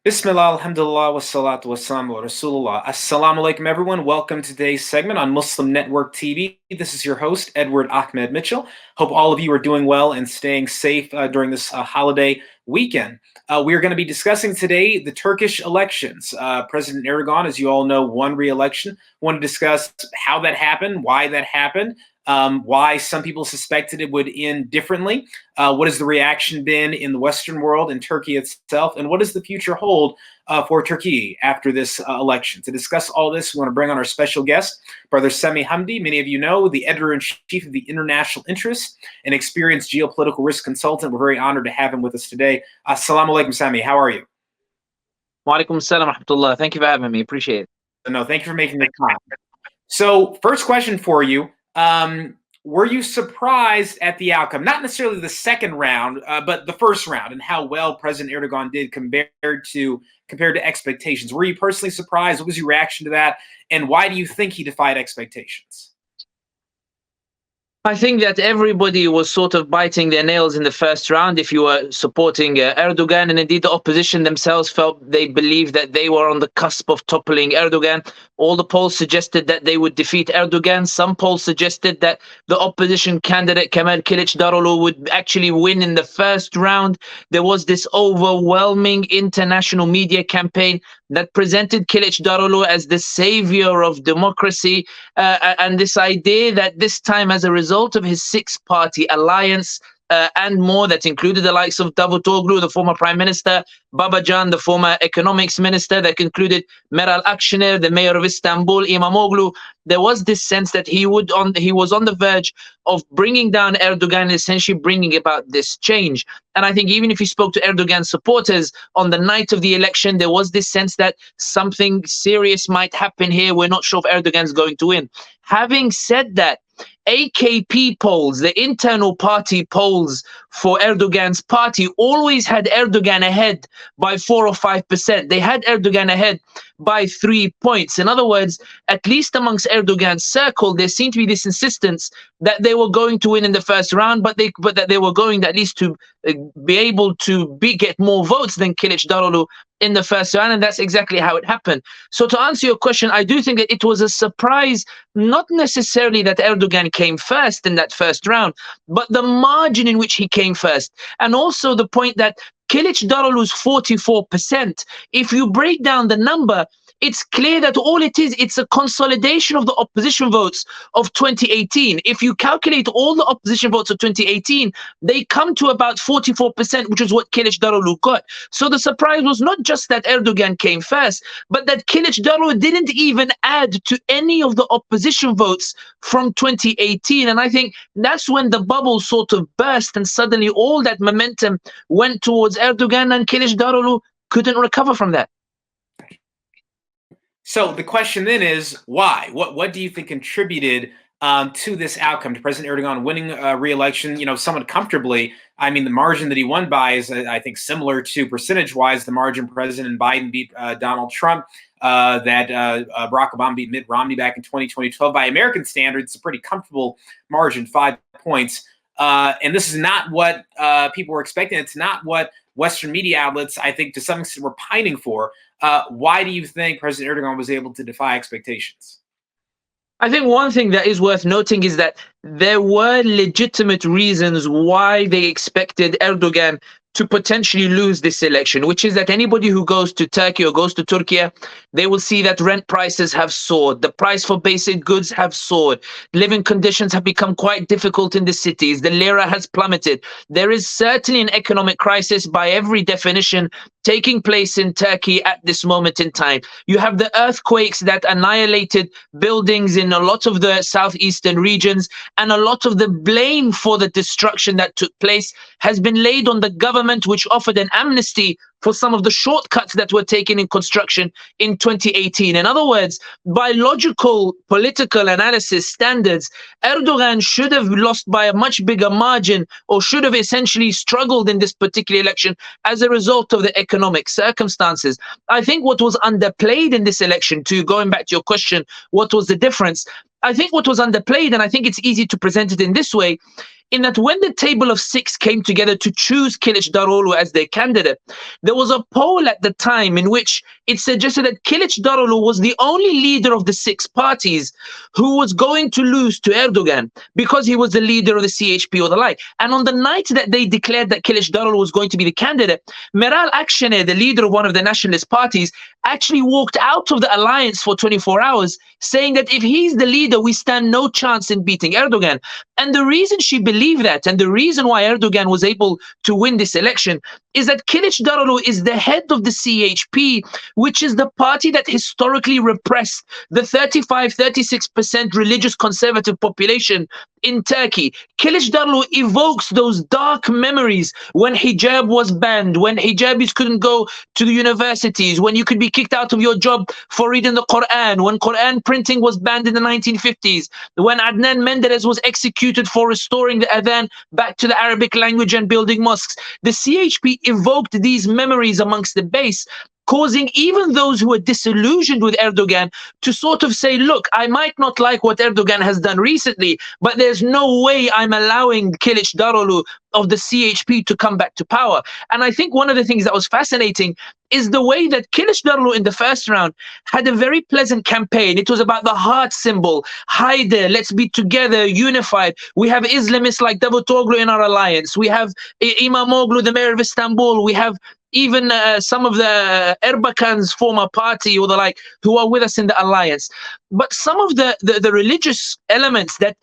Bismillah, alhamdulillah, wassalatu wassalamu ala rasulullah. Assalamu alaikum, everyone. Welcome to today's segment on Muslim Network TV. This is your host, Edward Ahmed Mitchell. Hope all of you are doing well and staying safe during this holiday weekend. We are going to be discussing today the Turkish elections. President Erdogan, as you all know, won re-election. Want to discuss how that happened, why that happened, why some people suspected it would end differently. What has the reaction been in the Western world, in Turkey itself, and what does the future hold for Turkey after this election? To discuss all this, we want to bring on our special guest, Brother Sami Hamdi. Many of you know, the editor-in-chief of the International Interest, an experienced geopolitical risk consultant. We're very honored to have him with us today. Assalamu alaikum, Sami. How are you? Wa alaikum assalam wa rahmatullah. Thank you for having me. Appreciate it. No, thank you for making the time. So, first question for you. Were you surprised at the outcome? Not necessarily the second round, but the first round, and how well President Erdogan did compared to expectations. Were you personally surprised? What was your reaction to that? And why do you think he defied expectations? I think that everybody was sort of biting their nails in the first round if you were supporting Erdogan, and indeed the opposition themselves they believed that they were on the cusp of toppling Erdogan. All the polls suggested that they would defeat Erdogan. Some polls suggested that the opposition candidate Kemal Kılıçdaroğlu would actually win in the first round. There was this overwhelming international media campaign that presented Kılıçdaroğlu as the savior of democracy, and this idea that this time, as a result of his six-party alliance and more, that included the likes of Davutoglu, the former prime minister, Babacan, the former economics minister, that included Meral Akşener, the mayor of Istanbul, İmamoğlu. There was this sense that he was on the verge of bringing down Erdogan, essentially bringing about this change. And I think even if you spoke to Erdogan supporters on the night of the election, there was this sense that something serious might happen here. We're not sure if Erdogan's going to win. Having said that, AKP polls, the internal party polls for Erdogan's party, always had Erdogan ahead by 4 or 5%. They had Erdogan ahead by 3 points. In other words, at least amongst Erdogan's circle, there seemed to be this insistence that they were going to win in the first round, but that they were going at least to be able to get more votes than Kılıçdaroğlu in the first round, and that's exactly how it happened. So to answer your question, I do think that it was a surprise, not necessarily that Erdogan came first in that first round, but the margin in which he came first, and also the point that Kılıçdaroğlu's 44%, if you break down the number, it's clear that all it is, it's a consolidation of the opposition votes of 2018. If you calculate all the opposition votes of 2018, they come to about 44%, which is what Kılıçdaroğlu got. So the surprise was not just that Erdogan came first, but that Kılıçdaroğlu didn't even add to any of the opposition votes from 2018. And I think that's when the bubble sort of burst, and suddenly all that momentum went towards Erdogan, and Kılıçdaroğlu couldn't recover from that. So the question then is, why? What do you think contributed to this outcome, to President Erdogan winning re-election, somewhat comfortably? I mean, the margin that he won by is, I think, similar to percentage-wise the margin President Biden beat Donald Trump, that Barack Obama beat Mitt Romney back in 2012. By American standards, it's a pretty comfortable margin, 5 points. And this is not what people were expecting. It's not what Western media outlets, I think, to some extent, were pining for. Why do you think President Erdogan was able to defy expectations? I think one thing that is worth noting is that there were legitimate reasons why they expected Erdogan to potentially lose this election, which is that anybody who goes to Turkey or goes to Turkey, they will see that rent prices have soared. The price for basic goods have soared. Living conditions have become quite difficult in the cities. The lira has plummeted. There is certainly an economic crisis by every definition taking place in Turkey at this moment in time. You have the earthquakes that annihilated buildings in a lot of the southeastern regions, and a lot of the blame for the destruction that took place has been laid on the government, which offered an amnesty for some of the shortcuts that were taken in construction in 2018. In other words, by logical political analysis standards, Erdogan should have lost by a much bigger margin, or should have essentially struggled in this particular election as a result of the economic circumstances. I think what was underplayed in this election, to going back to your question, what was the difference? I think what was underplayed, and I think it's easy to present it in this way, in that when the table of six came together to choose Kılıçdaroğlu as their candidate, there was a poll at the time in which it suggested that Kılıçdaroğlu was the only leader of the six parties who was going to lose to Erdogan because he was the leader of the CHP or the like. And on the night that they declared that Kılıçdaroğlu was going to be the candidate, Meral Akşener, the leader of one of the nationalist parties, actually walked out of the alliance for 24 hours, saying that if he's the leader, we stand no chance in beating Erdogan. And the reason she believed that, and the reason why Erdogan was able to win this election, is that Kılıçdaroğlu is the head of the CHP, which is the party that historically repressed the 35-36% religious conservative population in Turkey. Kılıçdaroğlu evokes those dark memories when hijab was banned, when hijabis couldn't go to the universities, when you could be kicked out of your job for reading the Quran, when Quran printing was banned in the 1950s, when Adnan Menderes was executed for restoring the adhan back to the Arabic language and building mosques. The CHP evoked these memories amongst the base, causing even those who are disillusioned with Erdogan to sort of say, look, I might not like what Erdogan has done recently, but there's no way I'm allowing Kılıçdaroğlu of the CHP to come back to power. And I think one of the things that was fascinating is the way that Kılıçdaroğlu in the first round had a very pleasant campaign. It was about the heart symbol. Haydi, let's be together, unified. We have Islamists like Davutoglu in our alliance. We have Imamoglu, the mayor of Istanbul. We have even some of the Erbakan's former party or the like who are with us in the alliance. But some of the religious elements that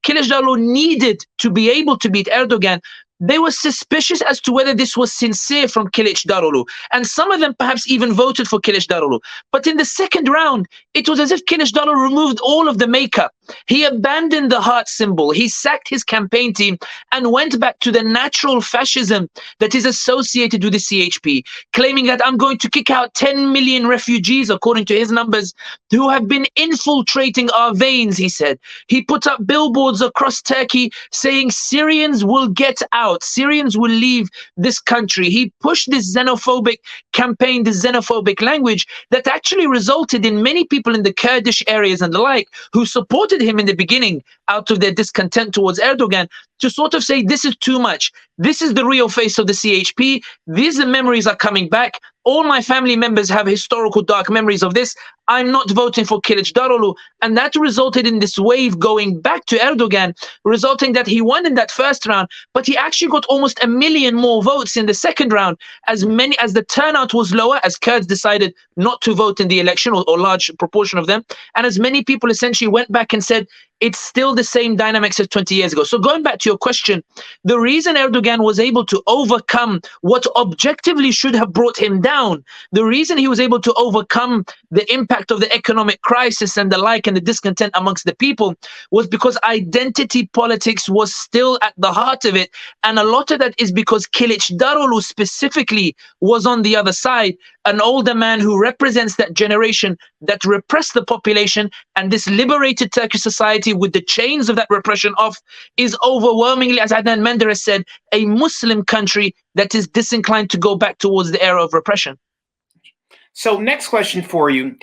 Kılıçdaroğlu needed to be able to beat Erdogan, they were suspicious as to whether this was sincere from Kılıçdaroğlu. And some of them perhaps even voted for Kılıçdaroğlu. But in the second round, it was as if Kılıçdaroğlu removed all of the makeup. He abandoned the heart symbol. He sacked his campaign team and went back to the natural fascism that is associated with the CHP, claiming that I'm going to kick out 10 million refugees, according to his numbers, who have been infiltrating our veins, he said. He put up billboards across Turkey saying Syrians will get out. Syrians will leave this country. He pushed this xenophobic campaign, this xenophobic language that actually resulted in many people in the Kurdish areas and the like who supported him in the beginning out of their discontent towards Erdogan to sort of say, this is too much. This is the real face of the CHP. These memories are coming back. All my family members have historical dark memories of this. I'm not voting for Kılıçdaroğlu. And that resulted in this wave going back to Erdogan, resulting that he won in that first round, but he actually got almost 1 million more votes in the second round, as the turnout was lower, as Kurds decided not to vote in the election, or large proportion of them. And as many people essentially went back and said, it's still the same dynamics as 20 years ago. So going back to your question, the reason Erdogan was able to overcome what objectively should have brought him down, the reason he was able to overcome the impact of the economic crisis and the like and the discontent amongst the people was because identity politics was still at the heart of it. And a lot of that is because Kılıçdaroğlu specifically was on the other side, an older man who represents that generation that repressed the population, and this liberated Turkish society with the chains of that repression off is overwhelmingly, as Adnan Menderes said, a Muslim country that is disinclined to go back towards the era of repression. So next question for you.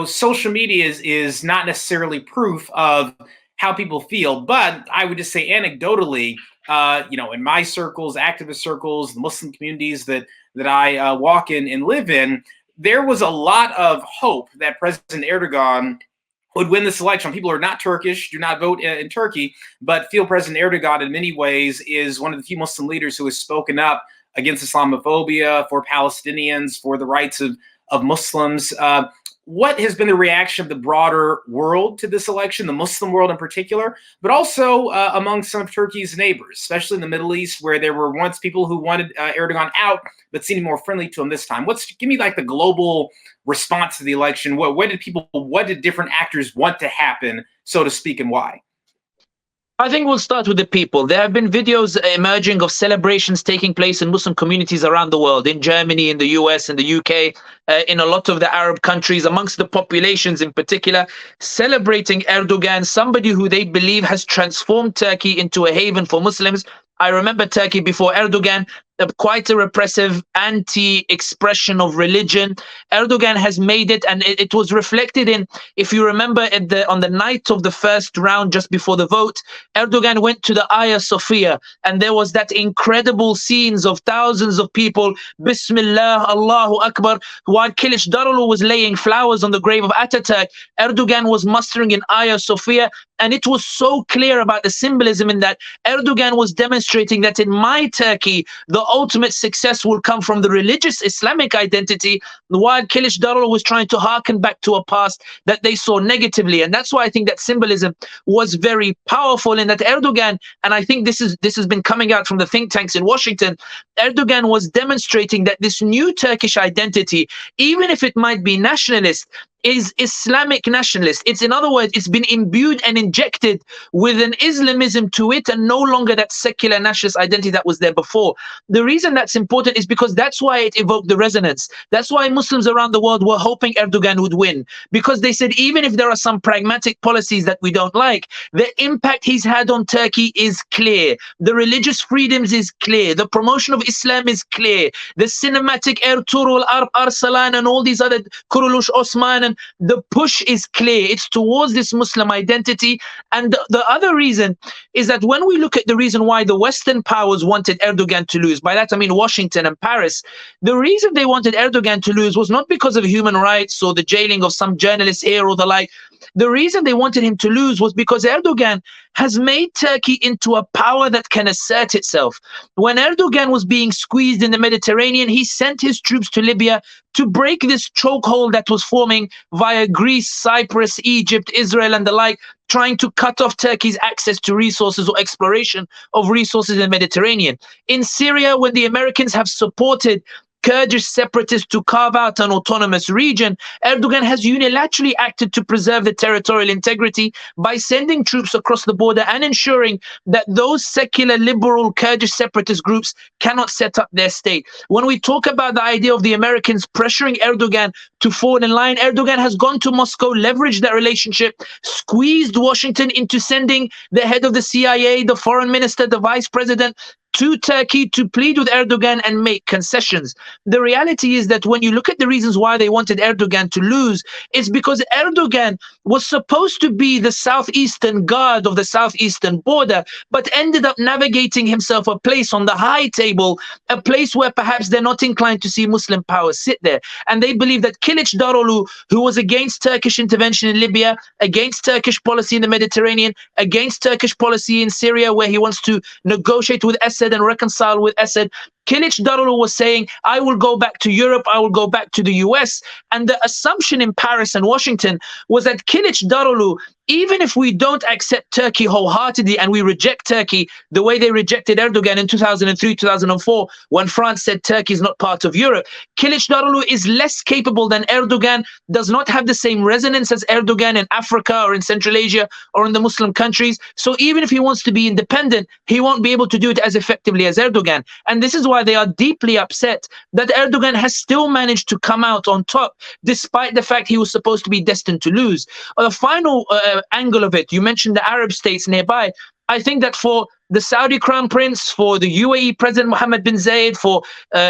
Social media is not necessarily proof of how people feel, but I would just say anecdotally, in my circles, activist circles, the Muslim communities that I walk in and live in, there was a lot of hope that President Erdogan would win this election. People who are not Turkish, do not vote in Turkey, but feel President Erdogan in many ways is one of the few Muslim leaders who has spoken up against Islamophobia, for Palestinians, for the rights of Muslims. What has been the reaction of the broader world to this election, the Muslim world in particular, but also among some of Turkey's neighbors, especially in the Middle East, where there were once people who wanted Erdogan out, but seemed more friendly to him this time? Give me like the global response to the election. What did different actors want to happen, so to speak, and why? I think we'll start with the people. There have been videos emerging of celebrations taking place in Muslim communities around the world, in Germany, in the US, in the UK, in a lot of the Arab countries, amongst the populations in particular, celebrating Erdogan, somebody who they believe has transformed Turkey into a haven for Muslims. I remember Turkey before Erdogan quite a repressive anti-expression of religion. Erdogan has made it, and it was reflected in, if you remember, on the night of the first round, just before the vote, Erdogan went to the Hagia Sophia, and there was that incredible scenes of thousands of people, Bismillah, Allahu Akbar, while Kılıçdaroğlu was laying flowers on the grave of Ataturk. Erdogan was mustering in Hagia Sophia, and it was so clear about the symbolism in that Erdogan was demonstrating that in my Turkey, the ultimate success will come from the religious Islamic identity, while Kılıçdaroğlu was trying to harken back to a past that they saw negatively. And that's why I think that symbolism was very powerful, in that Erdogan, and I think this has been coming out from the think tanks in Washington, Erdogan was demonstrating that this new Turkish identity, even if it might be nationalist, is Islamic nationalist. It's, in other words, it's been imbued and injected with an Islamism to it, and no longer that secular nationalist identity that was there before. The reason that's important is because that's why it evoked the resonance. That's why Muslims around the world were hoping Erdogan would win, because they said, even if there are some pragmatic policies that we don't like, the impact he's had on Turkey is clear. The religious freedoms is clear. The promotion of Islam is clear. The cinematic Ertuğrul, Arsalan, and all these other Kuruluş Osman, and the push is clear. It's towards this Muslim identity. And the other reason is that when we look at the reason why the Western powers wanted Erdogan to lose, by that I mean Washington and Paris, the reason they wanted Erdogan to lose was not because of human rights or the jailing of some journalists here or the like. The reason they wanted him to lose was because Erdogan has made Turkey into a power that can assert itself. When Erdogan was being squeezed in the Mediterranean, he sent his troops to Libya to break this chokehold that was forming via Greece, Cyprus, Egypt, Israel, and the like, trying to cut off Turkey's access to resources or exploration of resources in the Mediterranean. In Syria, when the Americans have supported Kurdish separatists to carve out an autonomous region, Erdogan has unilaterally acted to preserve the territorial integrity by sending troops across the border and ensuring that those secular liberal Kurdish separatist groups cannot set up their state. When we talk about the idea of the Americans pressuring Erdogan to fall in line, Erdogan has gone to Moscow, leveraged that relationship, squeezed Washington into sending the head of the CIA, the foreign minister, the vice president, to Turkey to plead with Erdogan and make concessions. The reality is that when you look at the reasons why they wanted Erdogan to lose, it's because Erdogan was supposed to be the southeastern guard of the southeastern border, but ended up navigating himself a place on the high table, a place where perhaps they're not inclined to see Muslim powers sit there. And they believe that Kılıçdaroğlu, who was against Turkish intervention in Libya, against Turkish policy in the Mediterranean, against Turkish policy in Syria, where he wants to negotiate with Assad and reconcile with Assad, Kılıçdaroğlu was saying, I will go back to Europe, I will go back to the US. And the assumption in Paris and Washington was that Kılıçdaroğlu, even if we don't accept Turkey wholeheartedly and we reject Turkey the way they rejected Erdogan in 2003, 2004, when France said Turkey is not part of Europe, Kılıçdaroğlu is less capable than Erdogan, does not have the same resonance as Erdogan in Africa or in Central Asia or in the Muslim countries. So even if he wants to be independent, he won't be able to do it as effectively as Erdogan. And this is why they are deeply upset that Erdogan has still managed to come out on top, despite the fact he was supposed to be destined to lose. The final angle of it, you mentioned the Arab states nearby. I think that for the Saudi Crown Prince, for the UAE President Mohammed bin Zayed, for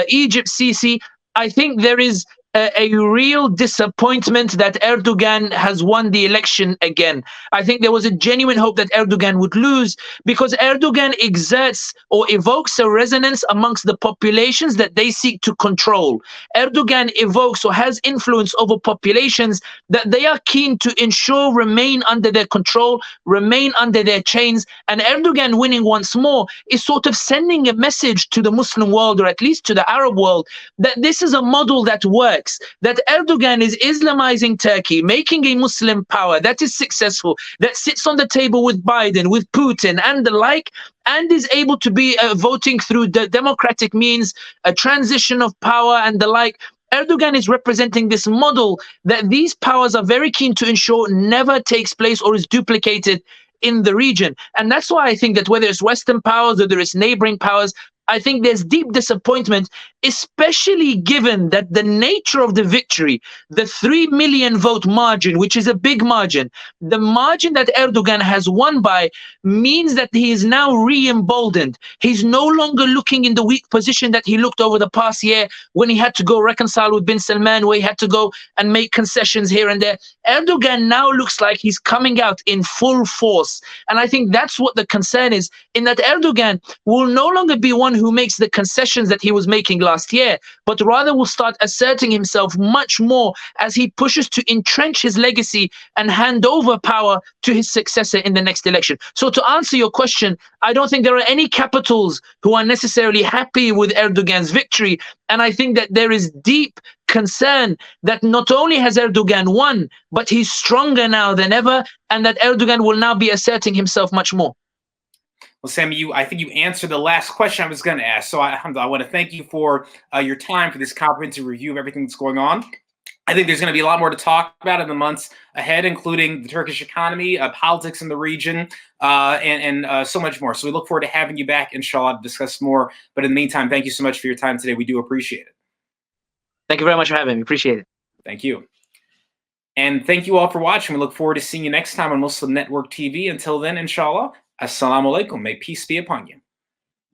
Egypt Sisi, I think there is a real disappointment that Erdogan has won the election again. I think there was a genuine hope that Erdogan would lose, because Erdogan exerts or evokes a resonance amongst the populations that they seek to control. Erdogan evokes or has influence over populations that they are keen to ensure remain under their control, remain under their chains. And Erdogan winning once more is sort of sending a message to the Muslim world, or at least to the Arab world, that this is a model that works. That Erdogan is Islamizing Turkey, making a Muslim power that is successful, that sits on the table with Biden, with Putin and the like, and is able to be voting through the democratic means, a transition of power and the like. Erdogan is representing this model that these powers are very keen to ensure never takes place or is duplicated in the region. And that's why I think that whether it's Western powers or there is neighboring powers, I think there's deep disappointment, especially given that the nature of the victory, the 3 million vote margin, which is a big margin, the margin that Erdogan has won by means that he is now re-emboldened. He's no longer looking in the weak position that he looked over the past year when he had to go reconcile with bin Salman, where he had to go and make concessions here and there. Erdogan now looks like he's coming out in full force. And I think that's what the concern is, in that Erdogan will no longer be one who makes the concessions that he was making last year, but rather will start asserting himself much more as he pushes to entrench his legacy and hand over power to his successor in the next election. So to answer your question, I don't think there are any capitals who are necessarily happy with Erdogan's victory. And I think that there is deep concern that not only has Erdogan won, but he's stronger now than ever, and that Erdogan will now be asserting himself much more. Well, Sami, I think you answered the last question I was going to ask. So I want to thank you for your time for this comprehensive review of everything that's going on. I think there's going to be a lot more to talk about in the months ahead, including the Turkish economy, politics in the region, and so much more. So we look forward to having you back, inshallah, to discuss more. But in the meantime, thank you so much for your time today. We do appreciate it. Thank you very much for having me. Appreciate it. Thank you. And thank you all for watching. We look forward to seeing you next time on Muslim Network TV. Until then, inshallah, assalamu alaikum. May peace be upon you.